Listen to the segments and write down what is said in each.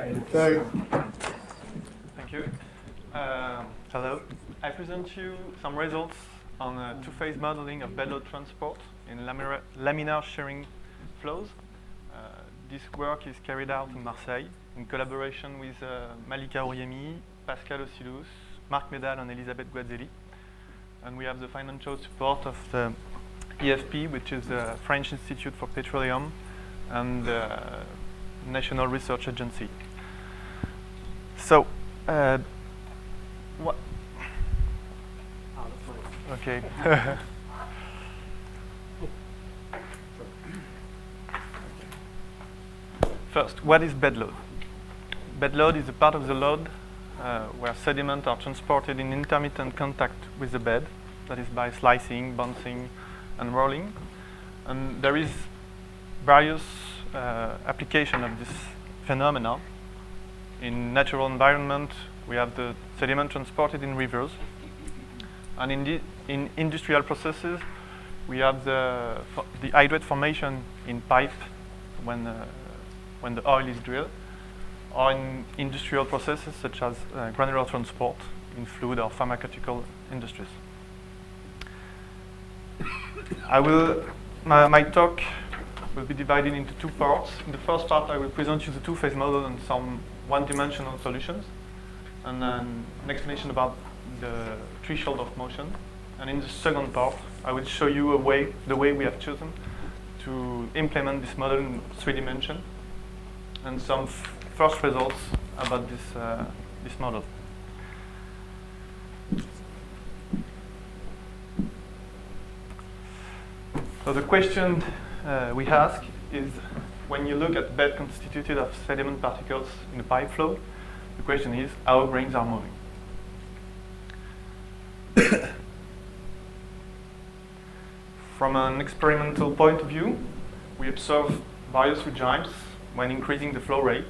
So, Thank you. Hello. I present you some results on two-phase modeling of bed load transport in laminar shearing flows. This work is carried out in Marseille in collaboration with Malika Ouriemi, Pascal Ossilus, Marc Medal, and Elisabeth Guazzelli. And we have the financial support of the EFP, which is the French Institute for Petroleum, and the National Research Agency. So, what? Okay. First, what is bed load? Bed load is a part of the load where sediment are transported in intermittent contact with the bed, that is by slicing, bouncing, and rolling. And there is various application of this phenomena. In natural environment, we have the sediment transported in rivers, and in industrial processes, we have the hydrate formation in pipe when the oil is drilled, or in industrial processes such as granular transport in food or pharmaceutical industries. My talk will be divided into two parts. In the first part, I will present you the two-phase model and some one-dimensional solutions, and then an explanation about the threshold of motion. And in the second part, I will show you the way we have chosen to implement this model in 3 dimensions, and some first results about this model. So the question we ask is, when you look at bed constituted of sediment particles in a pipe flow, the question is how grains are moving. From an experimental point of view, we observe various regimes when increasing the flow rate.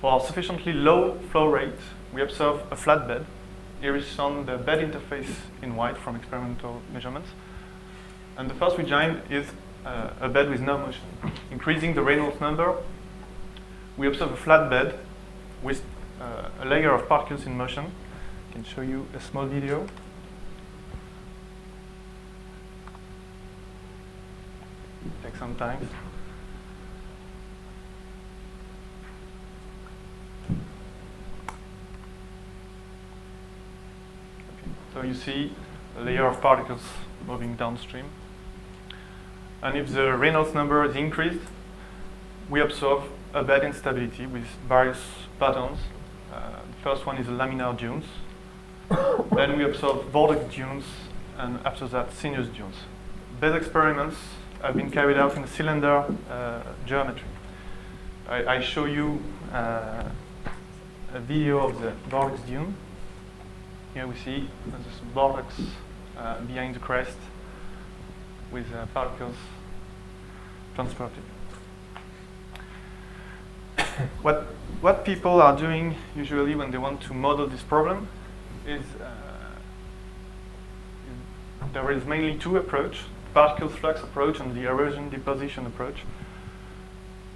For sufficiently low flow rate, we observe a flat bed. Here is shown the bed interface in white from experimental measurements. And the first regime is a bed with no motion. Increasing the Reynolds number, we observe a flat bed with a layer of particles in motion. I can show you a small video. It takes some time. Okay. So you see a layer of particles moving downstream. And if the Reynolds number is increased, we observe a bed instability with various patterns. The first one is the laminar dunes. Then we observe vortex dunes, and after that, sinus dunes. Bed experiments have been carried out in cylinder geometry. I show you a video of the vortex dune. Here we see this vortex behind the crest with particles transported. What people are doing usually when they want to model this problem is there is mainly two approaches: particle flux approach and the erosion deposition approach.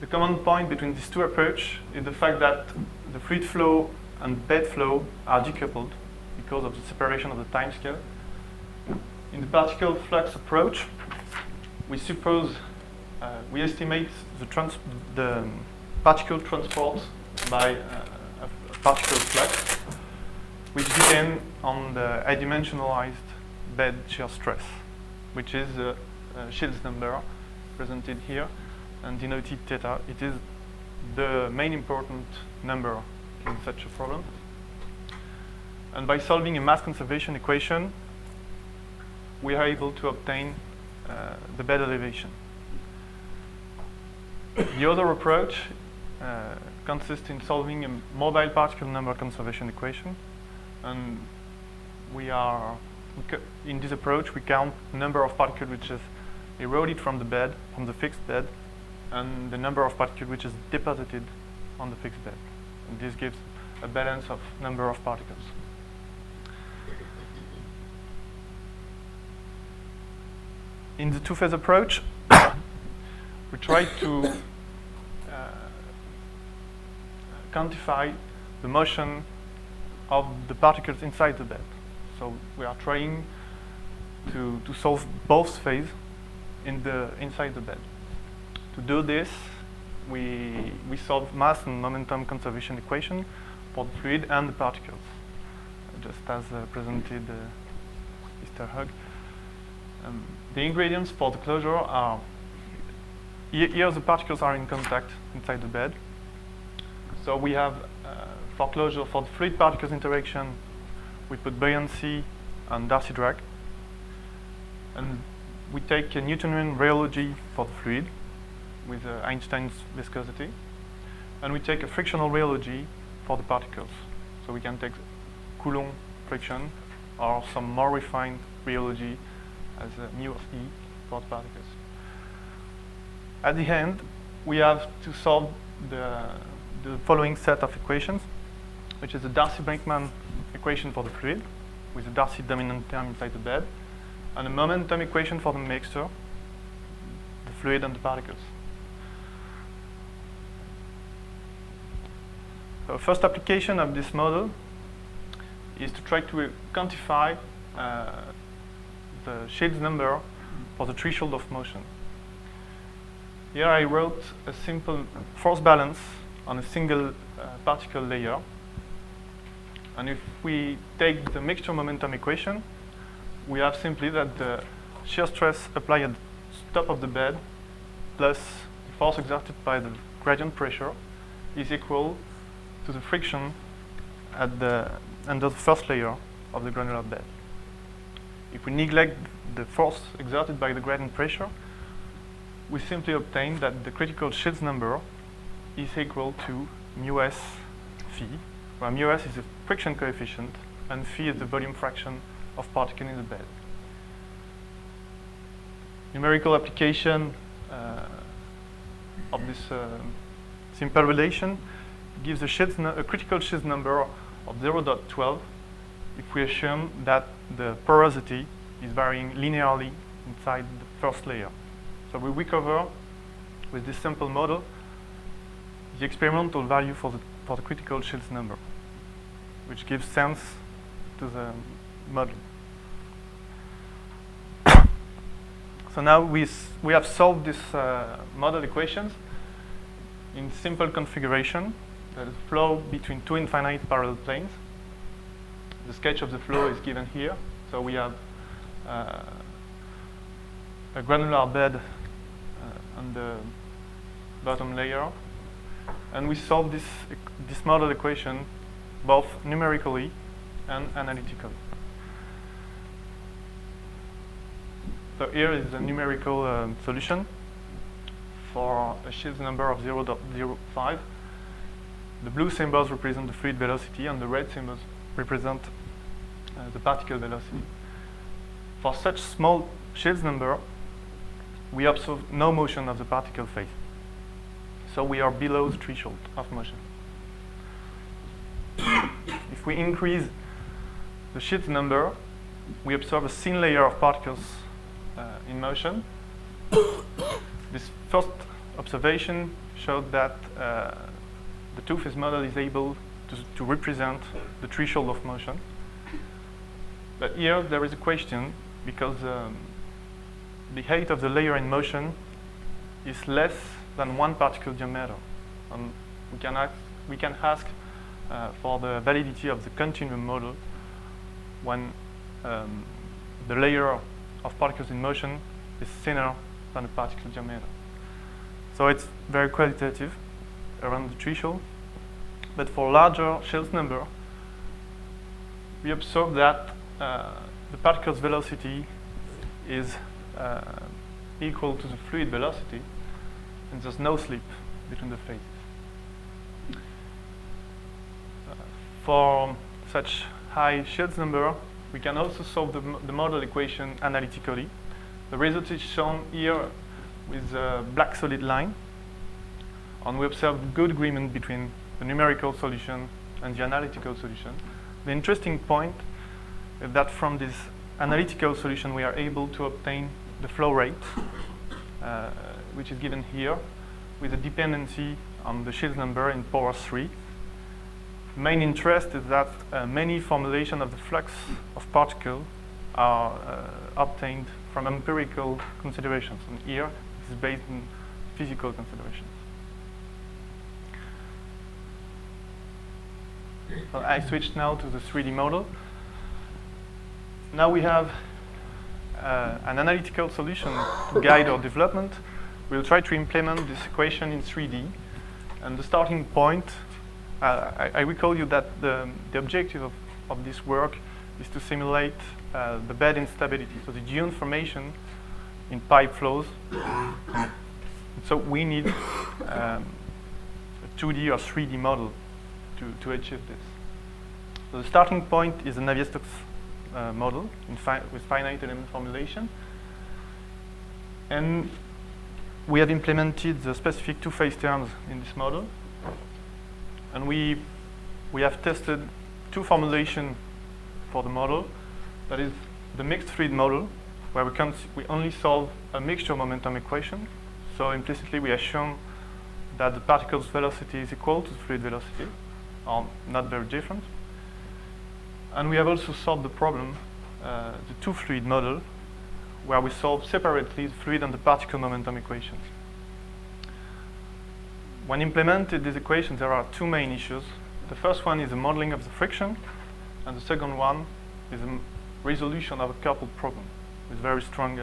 The common point between these two approaches is the fact that the fluid flow and bed flow are decoupled because of the separation of the time scale. In the particle flux approach, we estimate the particle transport by a particle flux, which depends on the high-dimensionalized bed shear stress, which is the Shields number presented here and denoted theta. It is the main important number in such a problem. And by solving a mass conservation equation, we are able to obtain the bed elevation. The other approach consists in solving a mobile particle number conservation equation, and in this approach we count the number of particles which is eroded from the fixed bed, and the number of particles which is deposited on the fixed bed. And this gives a balance of number of particles. In the two-phase approach, we try to quantify the motion of the particles inside the bed. So we are trying to solve both phases inside the bed. To do this, we solve mass and momentum conservation equation for the fluid and the particles, just as presented Mr. Hug. The ingredients for the closure are, here the particles are in contact inside the bed. So we have, for closure, for the fluid particles interaction, we put buoyancy and Darcy drag. And we take a Newtonian rheology for the fluid with Einstein's viscosity. And we take a frictional rheology for the particles. So we can take Coulomb friction or some more refined rheology as mu of E for the particles. At the end, we have to solve the following set of equations, which is the Darcy-Brinkmann equation for the fluid, with the Darcy dominant term inside the bed, and a momentum equation for the mixture, the fluid and the particles. So first application of this model is to try to quantify the Shields number for the threshold of motion. Here I wrote a simple force balance on a single particle layer. And if we take the mixture momentum equation, we have simply that the shear stress applied at the top of the bed plus the force exerted by the gradient pressure is equal to the friction at under the first layer of the granular bed. If we neglect the force exerted by the gradient pressure, we simply obtain that the critical Shields number is equal to mu s phi, where mu s is the friction coefficient and phi is the volume fraction of particle in the bed. Numerical application of this simple relation gives a critical Shields number of 0.12 if we assume that the porosity is varying linearly inside the first layer. So we recover with this simple model the experimental value for the critical Shields number, which gives sense to the model. So now we have solved this model equations in simple configuration. There is flow between two infinite parallel planes. The sketch of the flow is given here. So we have a granular bed on the bottom layer, and we solve this model equation both numerically and analytically. So here is the numerical solution for a Shields number of 0.05. The blue symbols represent the fluid velocity and the red symbols represent the particle velocity. For such small Shields number, we observe no motion of the particle phase. So we are below the threshold of motion. If we increase the Shields number, we observe a thin layer of particles in motion. This first observation showed that the two-phase model is able to represent the threshold of motion. But here there is a question, because the height of the layer in motion is less than 1 particle diameter. And we can ask for the validity of the continuum model when the layer of particles in motion is thinner than the particle diameter. So it's very qualitative around the threshold. But for larger Shields number, we observe that the particle's velocity is equal to the fluid velocity, and there's no slip between the phases. For such high Shields number, we can also solve the model equation analytically. The result is shown here with a black solid line, and we observe good agreement between the numerical solution and the analytical solution. The interesting point is that from this analytical solution we are able to obtain the flow rate, which is given here, with a dependency on the Shields number in power 3, main interest is that many formulations of the flux of particles are obtained from empirical considerations, and here it is based on physical considerations. So I switch now to the 3D model. Now we have an analytical solution to guide our development. We'll try to implement this equation in 3D. And the starting point, I recall you that the objective of this work is to simulate the bed instability, so the dune formation in pipe flows. So we need a 2D or 3D model to achieve this. So the starting point is a Navier-Stokes model with finite element formulation. And we have implemented the specific two-phase terms in this model. And we have tested two formulations for the model. That is the mixed fluid model, where we only solve a mixture momentum equation. So implicitly we assume that the particle's velocity is equal to the fluid velocity, or not very different. And we have also solved the problem, the two-fluid model, where we solve separately the fluid and the particle momentum equations. When implemented these equations, there are two main issues. The first one is the modeling of the friction, and the second one is the resolution of a coupled problem with very strong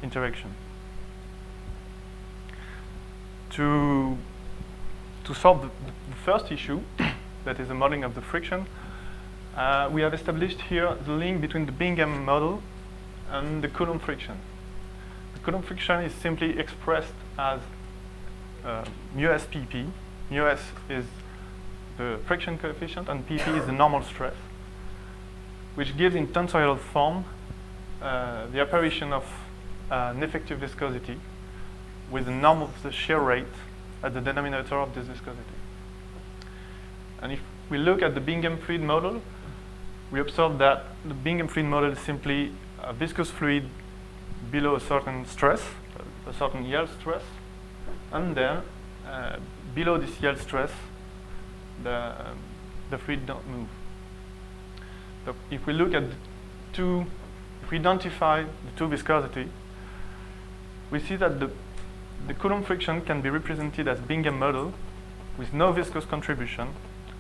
interaction. To solve the first issue, that is the modeling of the friction, we have established here the link between the Bingham model and the Coulomb friction. The Coulomb friction is simply expressed as mu s pp. Mu s is the friction coefficient and pp is the normal stress, which gives in tensorial form the apparition of an effective viscosity with the norm of the shear rate at the denominator of this viscosity. And if we look at the Bingham fluid model, we observe that the Bingham fluid model is simply a viscous fluid below a certain stress, a certain yield stress, and then below this yield stress, the fluid don't move. So if we look at if we identify the two viscosity, we see that the Coulomb friction can be represented as Bingham model with no viscous contribution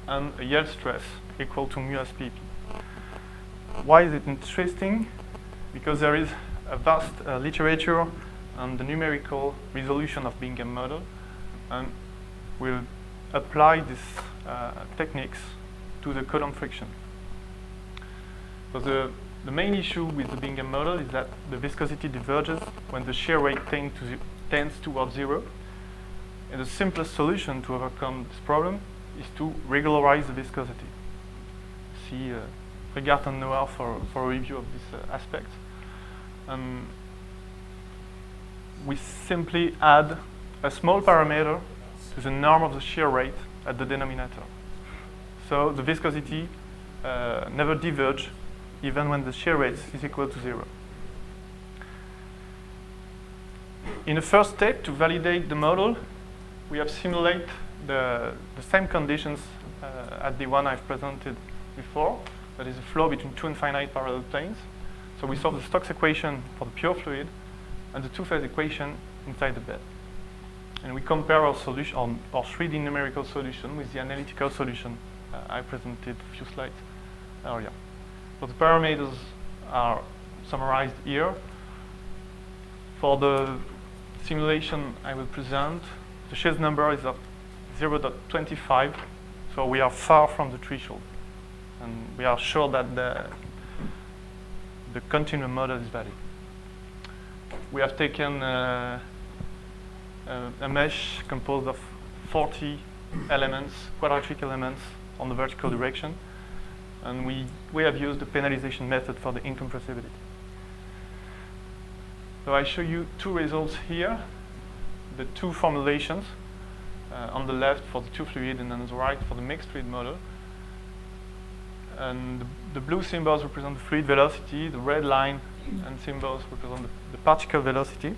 and a yield stress equal to mu s pp. Why is it interesting? Because there is a vast literature on the numerical resolution of Bingham model, and we'll apply these techniques to the Coulomb friction. So the main issue with the Bingham model is that the viscosity diverges when the shear rate tends towards zero. And the simplest solution to overcome this problem is to regularize the viscosity. See Regard and Noir for a review of this aspect. We simply add a small parameter to the norm of the shear rate at the denominator. So the viscosity never diverges even when the shear rate is equal to zero. In the first step, to validate the model, we have simulated the same conditions as the one I've presented before. That is a flow between two infinite parallel planes. So we solve the Stokes equation for the pure fluid and the two-phase equation inside the bed. And we compare our solution, our 3D numerical solution, with the analytical solution I presented a few slides earlier. So the parameters are summarized here. For the simulation I will present, the Chase number is of 0.25, so we are far from the threshold. And we are sure that the continuum model is valid. We have taken a mesh composed of 40 elements, quadratic elements on the vertical direction, and we have used the penalization method for the incompressibility. So I show you two results here, the two formulations, on the left for the two fluid and on the right for the mixed fluid model. And the blue symbols represent the fluid velocity, the red line and symbols represent the particle velocity,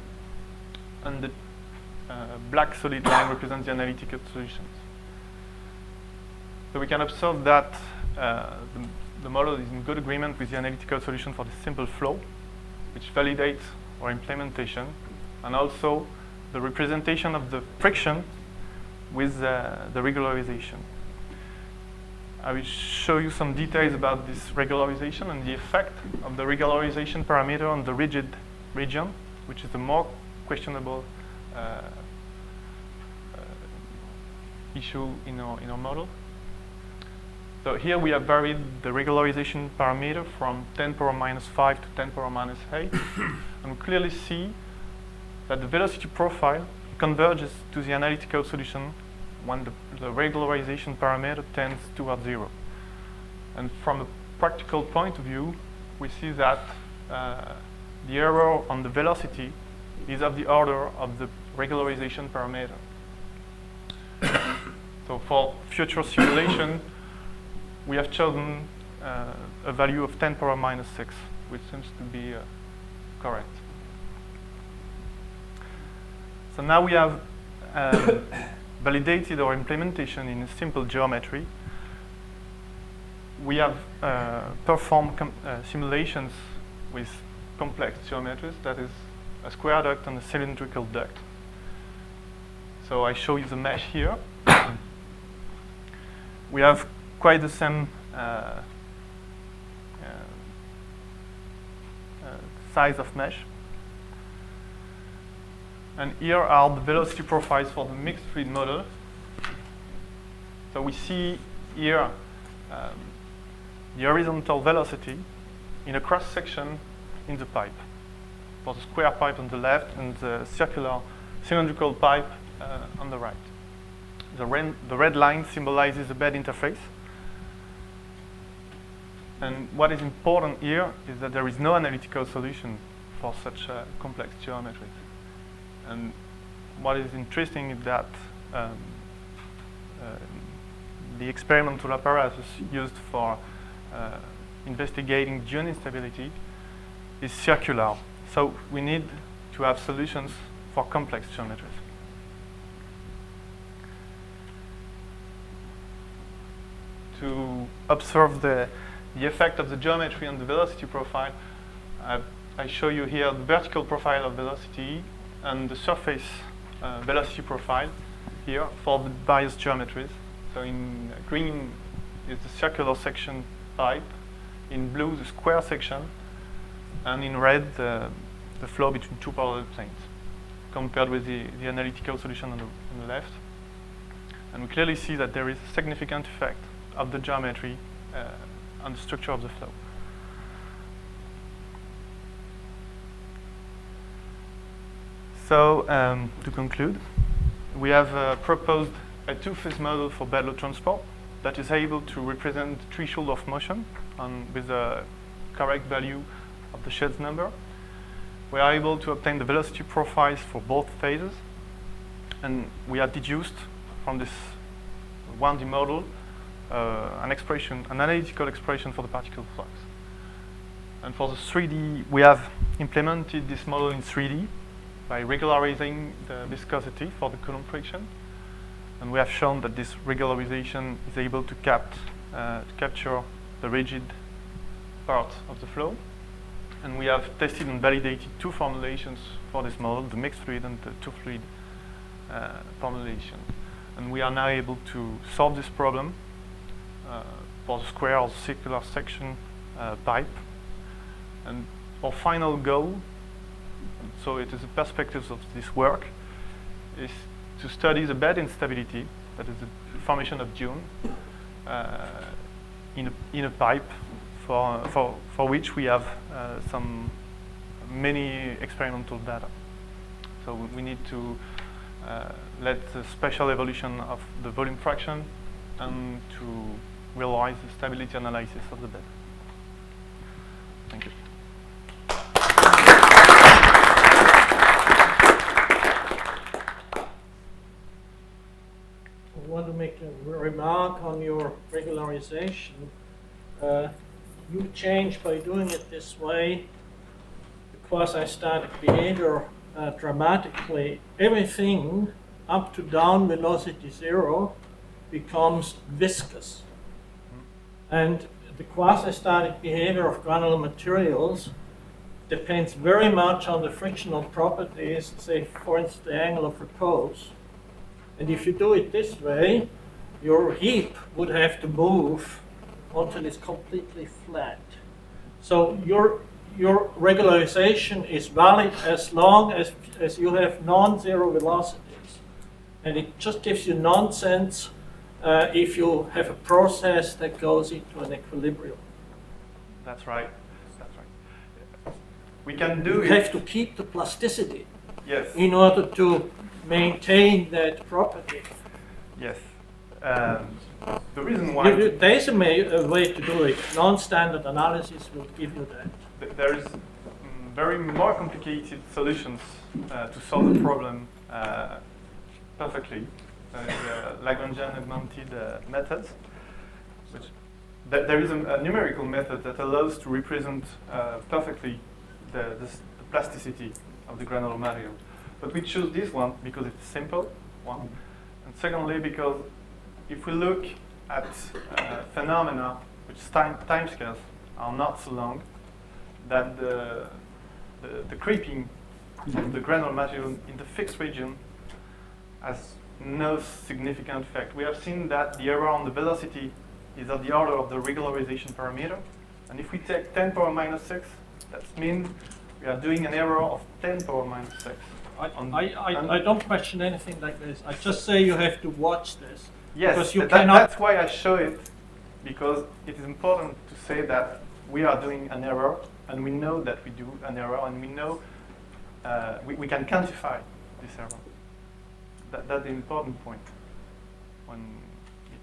and the black solid line represents the analytical solutions. So we can observe that the model is in good agreement with the analytical solution for the simple flow, which validates our implementation, and also the representation of the friction with the regularization. I will show you some details about this regularization and the effect of the regularization parameter on the rigid region, which is the more questionable issue in our model. So here we have varied the regularization parameter from 10 power minus 5 to 10 power minus 8. And we clearly see that the velocity profile converges to the analytical solution when the regularization parameter tends towards 0. And from a practical point of view, we see that the error on the velocity is of the order of the regularization parameter. So for future simulation, we have chosen a value of 10 power minus 6, which seems to be correct. So now we have validated our implementation in a simple geometry. We have performed simulations with complex geometries, that is a square duct and a cylindrical duct. So I show you the mesh here. We have quite the same size of mesh. And here are the velocity profiles for the mixed fluid model. So we see here the horizontal velocity in a cross section in the pipe, for the square pipe on the left and the circular cylindrical pipe on the right. The red line symbolizes the bed interface. And what is important here is that there is no analytical solution for such complex geometries. And what is interesting is that the experimental apparatus used for investigating dune instability is circular. So we need to have solutions for complex geometries. To observe the effect of the geometry on the velocity profile, I show you here the vertical profile of velocity and the surface velocity profile here for the various geometries. So in green is the circular section pipe, in blue the square section, and in red the flow between two parallel planes, compared with the analytical solution on the left. And we clearly see that there is a significant effect of the geometry on the structure of the flow. So to conclude, we have proposed a two-phase model for bed load transport that is able to represent the threshold of motion with a correct value of the Shed's number. We are able to obtain the velocity profiles for both phases, and we have deduced from this 1D model an analytical expression for the particle flux. And for the 3D, we have implemented this model in 3D by regularizing the viscosity for the Coulomb friction. And we have shown that this regularization is able to capture the rigid part of the flow. And we have tested and validated two formulations for this model, the mixed fluid and the two-fluid formulation. And we are now able to solve this problem for the square or circular section pipe. And our final goal, so it is the perspectives of this work, is to study the bed instability, that is the formation of dune, in a pipe for which we have many experimental data. So we need to let the spatial evolution of the volume fraction and to realize the stability analysis of the bed. Thank you. I want to make a remark on your regularization. You change by doing it this way the quasi-static behavior dramatically. Everything up to down velocity 0 becomes viscous. And the quasi-static behavior of granular materials depends very much on the frictional properties, say, for instance, the angle of repose. And if you do it this way, your heap would have to move until it's completely flat. So your regularization is valid as long as you have non-zero velocities. And it just gives you nonsense if you have a process that goes into an equilibrium. That's right. That's right. We can do You it. have to keep the plasticity Yes. in order to maintain that property. Yes. The reason why There is a way to do it. Non-standard analysis will give you that. there is very more complicated solutions to solve the problem perfectly. Lagrangian augmented methods. Which there is a numerical method that allows to represent perfectly the plasticity of the granular material. But we choose this one because it's simple, one. And secondly, because if we look at phenomena which timescales are not so long, that the creeping of the granular material in the fixed region has no significant effect. We have seen that the error on the velocity is of the order of the regularization parameter. And if we take 10 power minus 6, that means we are doing an error of 10 power minus 6. I don't question anything like this. I just say you have to watch this. Yes, because you cannot. That's why I show it, because it is important to say that we are doing an error, and we know that we do an error, and we know we can quantify this error. That's the important point when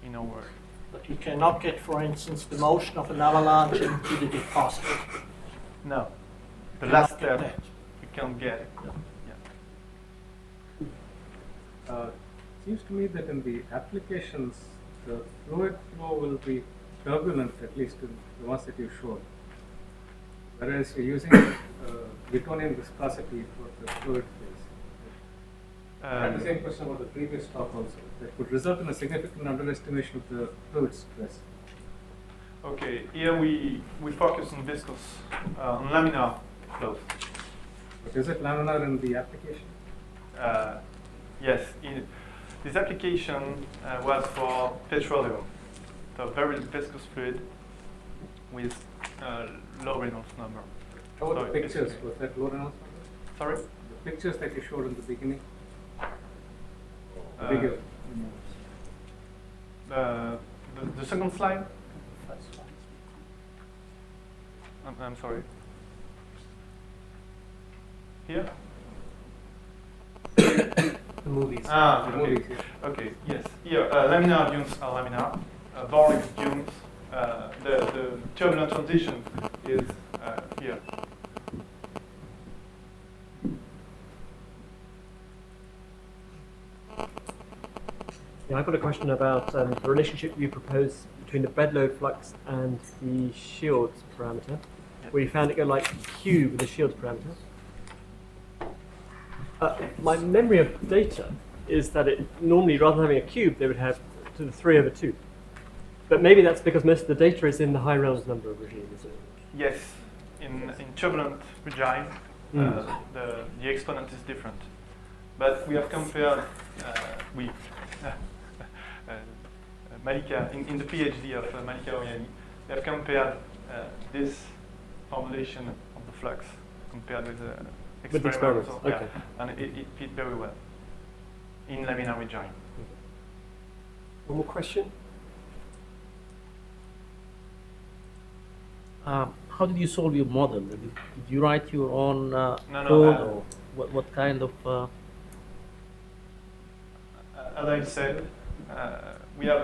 in our work. But you cannot get, for instance, the motion of an avalanche into the deposit. No, the You last cannot get step that. we can't get it. No. Yeah. Seems to me that in the applications, the fluid flow will be turbulent, at least in the ones that you showed. Whereas you're using Newtonian viscosity for the fluid phase. I had the same question about the previous talk also. That could result in a significant underestimation of the fluid stress. Okay, here we focus on viscous, on laminar flows. But is it laminar in the application? Yes, this application was for petroleum, so very viscous fluid with low Reynolds number. How about So the pictures? Was that low Reynolds number? Sorry? The pictures that you showed in the beginning? Uh, Bigger. The second slide? I'm sorry. Here? The movies. Ah, The okay. movies, yeah. Okay, yes. Here, laminar dunes are laminar. Vortex dunes, the turbulent transition is here. Yeah, I've got a question about the relationship you propose between the bed load flux and the Shields parameter, where you found it go like cube with the Shields parameter. My memory of data is that it normally, rather than having a cube, they would have to the 3/2. But maybe that's because most of the data is in the high Reynolds number regime, is it? Yes, in turbulent regime, the exponent is different. But we have compared with Malika, in the PhD of Malika Oyani, we have compared this formulation of the flux compared with the With the experiments, So, okay. and it fit very well in laminar regime. One more question? How did you solve your model? Did you write your own no, code, or what kind of? As I said, we have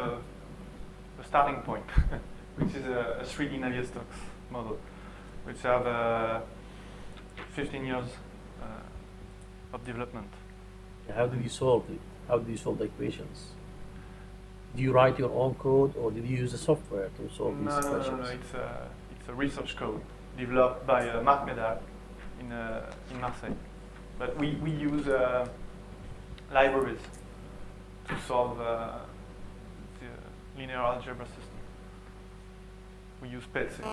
a starting point, which is a 3D Navier-Stokes model, which have 15 years of development. How did you solve it? How did you solve the equations? Do you write your own code, or did you use the software to solve these equations? No. It's a research code developed by Marc Médard in Marseille. But we use libraries to solve the linear algebra system. use spacing.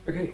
Okay.